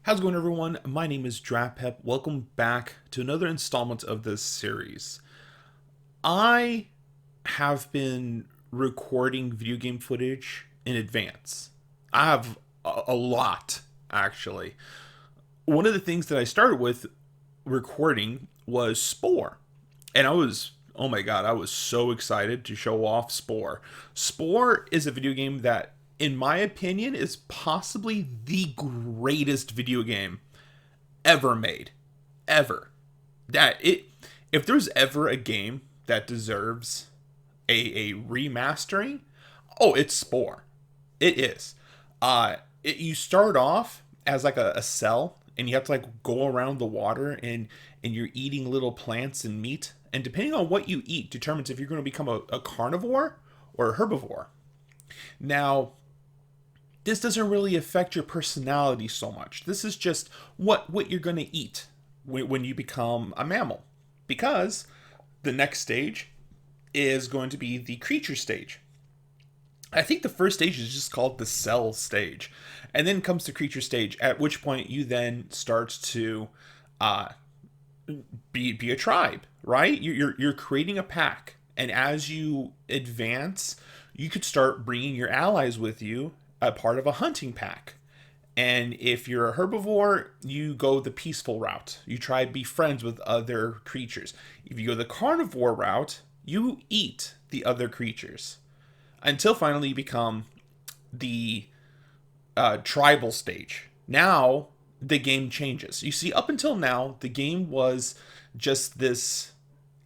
How's it going, everyone? My name is DrapPep. Welcome back to another installment of this series. I have been recording video game footage in advance. I have a lot, actually. One of the things that I started with recording was Spore. And oh my god, I was so excited to show off Spore. Spore is a video game that, in my opinion, is possibly the greatest video game ever made. Ever. If there's ever a game that deserves a remastering, oh, it's Spore. It is. You start off as like a cell, and you have to like go around the water, and you're eating little plants and meat. And depending on what you eat determines if you're going to become a carnivore or a herbivore. Now, this doesn't really affect your personality so much. This is just what you're going to eat when you become a mammal. Because the next stage is going to be the creature stage. I think the first stage is just called the cell stage. And then comes the creature stage, at which point you then start to uh, be a tribe, right? You're creating a pack. And as you advance, you could start bringing your allies with you, a part of a hunting pack. And if you're a herbivore, you go the peaceful route. You try to be friends with other creatures. If you go the carnivore route, you eat the other creatures. Until finally you become the tribal stage. Now, the game changes. You see, up until now, the game was just this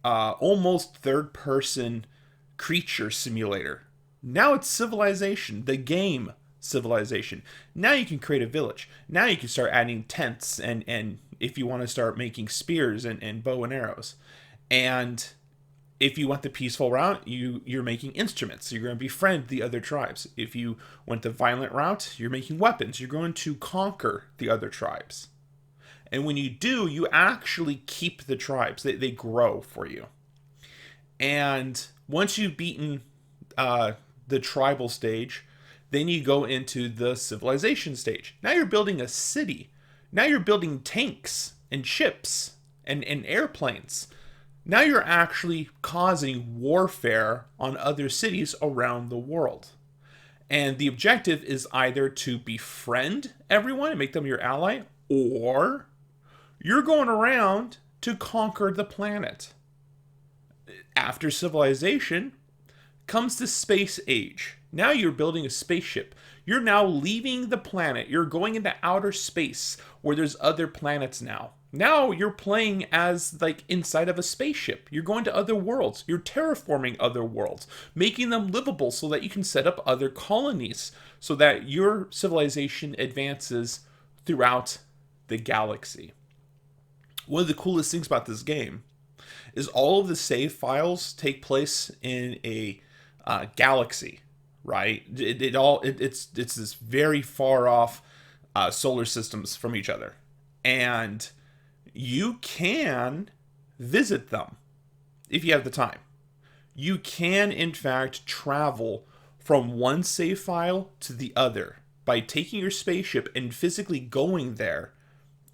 almost third-person creature simulator. Now it's civilization, the game civilization. Now you can create a village. Now you can start adding tents and if you want to start making spears and bow and arrows. And if you went the peaceful route, you're making instruments. You're going to befriend the other tribes. If you went the violent route, you're making weapons. You're going to conquer the other tribes. And when you do, you actually keep the tribes. They grow for you. And once you've beaten the tribal stage, then you go into the civilization stage. Now you're building a city. Now you're building tanks and ships and airplanes. Now you're actually causing warfare on other cities around the world. And the objective is either to befriend everyone and make them your ally, or you're going around to conquer the planet. After civilization comes the space age. Now you're building a spaceship. You're now leaving the planet. You're going into outer space where there's other planets now. Now you're playing as like inside of a spaceship. You're going to other worlds. You're terraforming other worlds, making them livable so that you can set up other colonies so that your civilization advances throughout the galaxy. One of the coolest things about this game is all of the save files take place in a galaxy, right? It's this very far off solar systems from each other, and you can visit them if you have the time. You can, in fact, travel from one save file to the other by taking your spaceship and physically going there,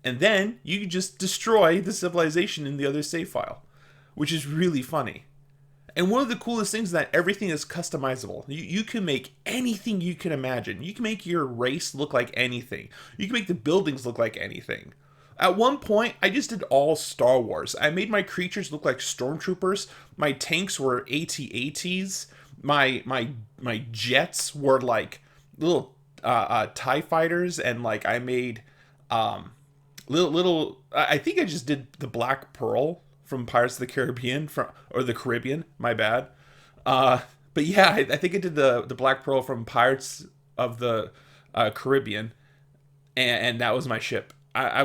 and then you can just destroy the civilization in the other save file, which is really funny. And one of the coolest things is that everything is customizable. You can make anything you can imagine. You can make your race look like anything. You can make the buildings look like anything. At one point, I just did all Star Wars. I made my creatures look like stormtroopers. My tanks were AT-ATs. My jets were like little TIE fighters, and like I made little. I think I just did the Black Pearl from Pirates of the Caribbean, or the Caribbean. My bad. But yeah, I think I did the Black Pearl from Pirates of the Caribbean, and that was my ship. I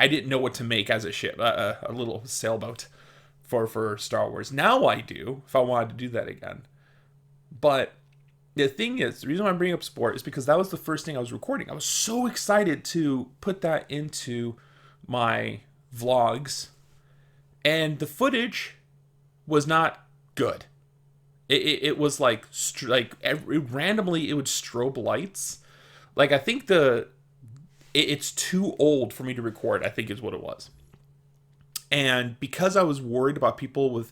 didn't know what to make as a ship, a little sailboat for Star Wars. Now I do, if I wanted to do that again. But the thing is, the reason why I'm bringing up Sport is because that was the first thing I was recording. I was so excited to put that into my vlogs, and the footage was not good. It was like randomly it would strobe lights. Like I think It's too old for me to record, I think is what it was. And because I was worried about people with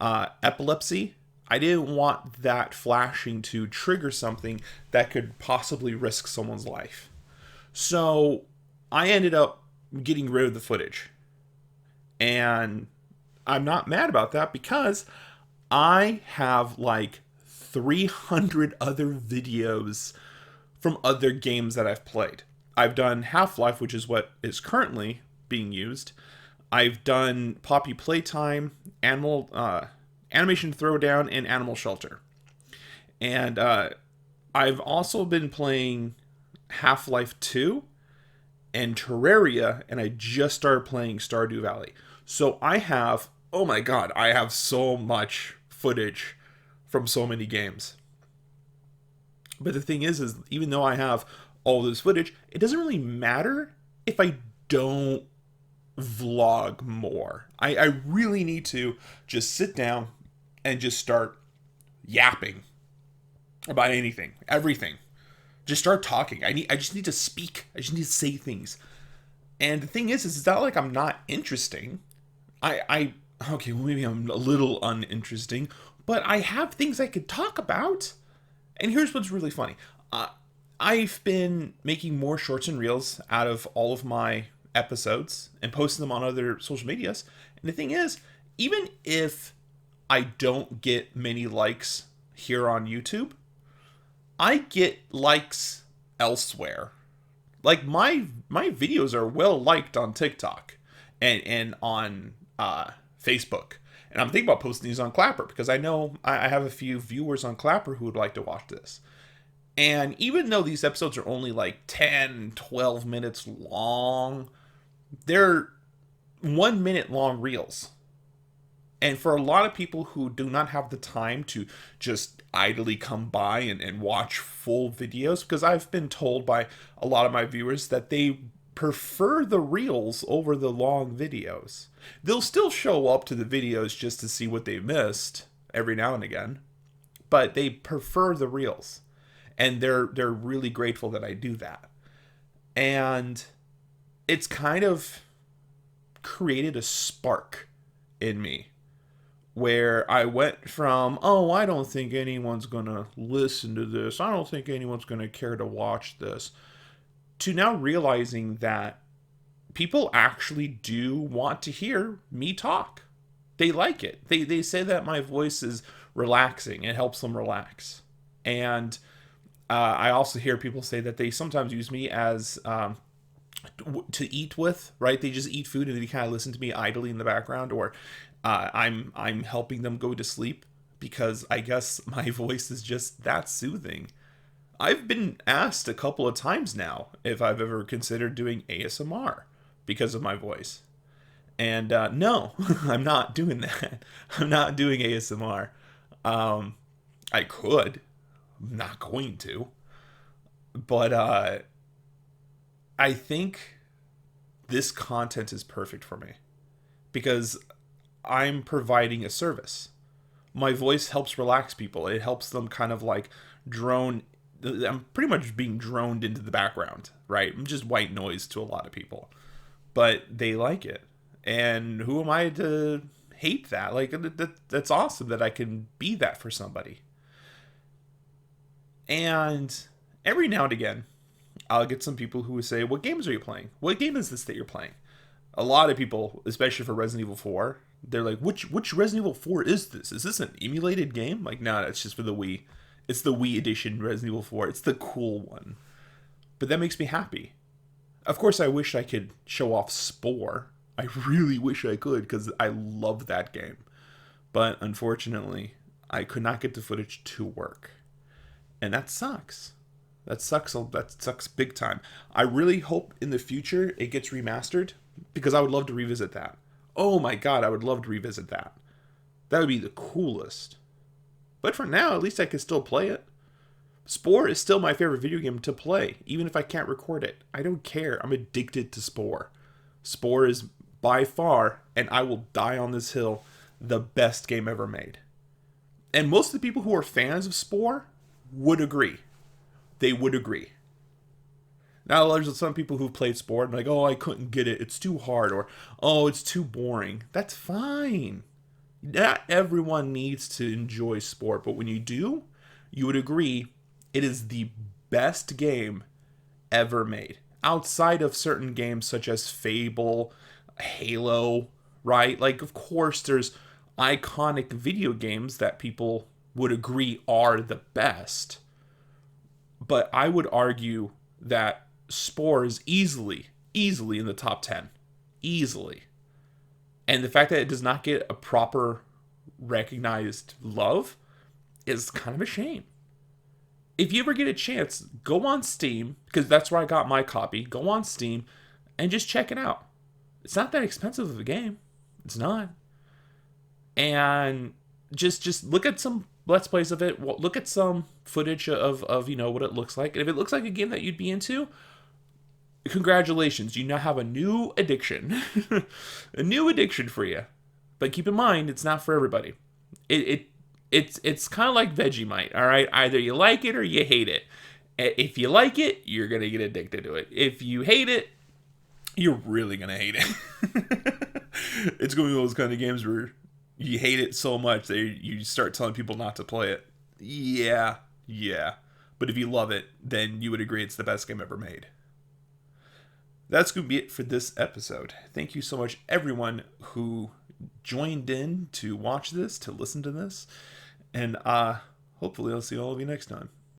epilepsy, I didn't want that flashing to trigger something that could possibly risk someone's life. So I ended up getting rid of the footage. And I'm not mad about that because I have like 300 other videos from other games that I've played. I've done Half-Life, which is what is currently being used. I've done Poppy Playtime, Animation Throwdown, and Animal Shelter. And I've also been playing Half-Life 2 and Terraria, and I just started playing Stardew Valley. So I have, oh my god, I have so much footage from so many games. But the thing is even though I have all this footage, it doesn't really matter if I don't vlog more. I really need to just sit down and just start yapping about anything, everything. Just start talking. I just need to speak. I just need to say things. And the thing is it's not like I'm not interesting. I okay, well maybe I'm a little uninteresting, but I have things I could talk about. And here's what's really funny. I've been making more shorts and reels out of all of my episodes and posting them on other social medias. And the thing is, even if I don't get many likes here on YouTube, I get likes elsewhere. Like my videos are well liked on TikTok and on Facebook. And I'm thinking about posting these on Clapper because I know I have a few viewers on Clapper who would like to watch this. And even though these episodes are only like 10, 12 minutes long, they're 1 minute long reels. And for a lot of people who do not have the time to just idly come by and watch full videos, because I've been told by a lot of my viewers that they prefer the reels over the long videos. They'll still show up to the videos just to see what they missed every now and again, but they prefer the reels. And they're really grateful that I do that. And it's kind of created a spark in me where I went from, oh, I don't think anyone's going to listen to this. I don't think anyone's going to care to watch this, to now realizing that people actually do want to hear me talk. They like it. They say that my voice is relaxing. It helps them relax. And I also hear people say that they sometimes use me as to eat with, right? They just eat food and they kind of listen to me idly in the background, or I'm helping them go to sleep because I guess my voice is just that soothing. I've been asked a couple of times now if I've ever considered doing ASMR because of my voice. And no, I'm not doing that. I'm not doing ASMR. I could. I'm not going to. But I think this content is perfect for me because I'm providing a service. My voice helps relax people. It helps them kind of like drone. I'm pretty much being droned into the background, right? I'm just white noise to a lot of people, but they like it. And who am I to hate that? Like that's awesome that I can be that for somebody. And every now and again, I'll get some people who will say, "What games are you playing? What game is this that you're playing?" A lot of people, especially for Resident Evil 4, they're like, "Which Resident Evil 4 is this? Is this an emulated game?" Like, no, it's just for the Wii. It's the Wii edition Resident Evil 4. It's the cool one. But that makes me happy. Of course, I wish I could show off Spore. I really wish I could because I love that game. But unfortunately, I could not get the footage to work. And that sucks. That sucks big time. I really hope in the future it gets remastered because I would love to revisit that. Oh my god, I would love to revisit that. That would be the coolest. But for now, at least I can still play it. Spore is still my favorite video game to play, even if I can't record it. I don't care. I'm addicted to Spore. Spore is by far, and I will die on this hill, the best game ever made. And most of the people who are fans of Spore would agree. They would agree. Now, there's some people who've played Sport and like, oh, I couldn't get it. It's too hard, or oh, it's too boring. That's fine. Not everyone needs to enjoy Sport, but when you do, you would agree it is the best game ever made. Outside of certain games such as Fable, Halo, right? Like, of course, there's iconic video games that people would agree are the best. But I would argue that Spore is easily in the top 10. Easily. And the fact that it does not get a proper recognized love is kind of a shame. If you ever get a chance, go on Steam, because that's where I got my copy. Go on Steam and just check it out. It's not that expensive of a game. It's not. And just look at some let's plays of it. Look at some footage of what it looks like. And if it looks like a game that you'd be into, congratulations, you now have a new addiction. A new addiction for you. But keep in mind, it's not for everybody. It's kind of like Vegemite, all right? Either you like it or you hate it. If you like it, you're going to get addicted to it. If you hate it, you're really going to hate it. It's going to be those kind of games where you hate it so much that you start telling people not to play it. Yeah. But if you love it, then you would agree it's the best game ever made. That's going to be it for this episode. Thank you so much, everyone who joined in to watch this, to listen to this. And hopefully I'll see all of you next time.